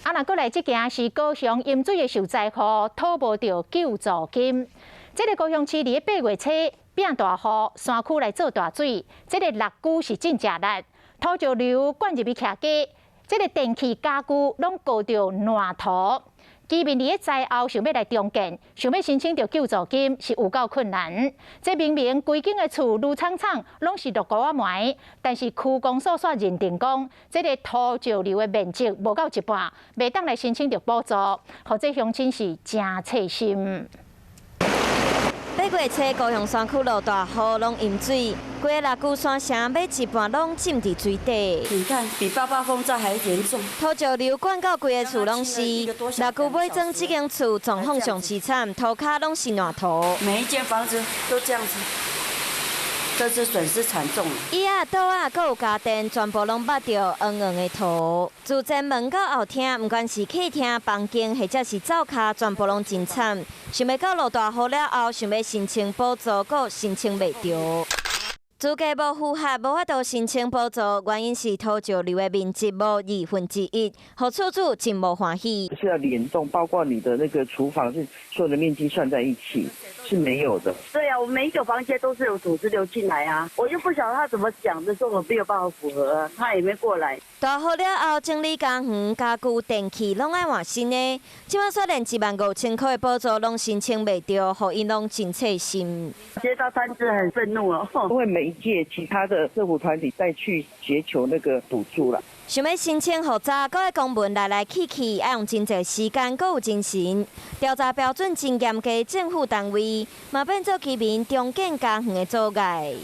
啊，若过来这件是高雄淹水的受灾户讨无到救助金。这个高雄市伫8月初变大雨，山区来做大水，这个落雨是真正力，土石流灌入去徛家，这个电器家具拢高到烂土。居民伫灾后想要来重建，想要申请到救助金是有够困难。这明明规间的厝绿苍苍，拢是绿高啊埋，但是区公所却认定讲，这个土石流的面积无到一半，袂当来申请到补助，或者乡亲是真切心。8月初，高雄山区落大雨，拢淹水，规个六股山城每一半拢浸伫水底。你看，比88风灾还严重。土石流灌到规个厝拢是，六股尾庄这间厝状况上凄惨，涂骹拢是烂土。每一间房子都这样子，这次损失惨重。椅啊、桌啊，阁有家电，全部拢捌到黄黄的土。自前门到后厅，不管是客厅、房间，或者是灶骹，全部拢真惨。想要到落大雨了后，想要申请补助，阁申请袂到。资格无符合，无法度申请补助，原因是土石流的面积无1/2，互厝主真无欢喜。是要联动，包括你的那个厨房是所有的面积算在一起，是没有的。对啊，我每一个房间都是有土石流进来啊，我就不晓得他怎么讲的，说我没有办法符合啊，他也没过来。大雨了后，整理工园、家具、电器拢爱换新的，即摆说连15000块的补助拢申请袂到，互因拢真切心。接到单子很愤怒哦，因为每一届其他的政府团体再去协求那个补助了。想要申请复查，各个公文来去，要用真侪时间，阁有精神。调查标准真严格，政府单位嘛变做居民重建家园的阻碍。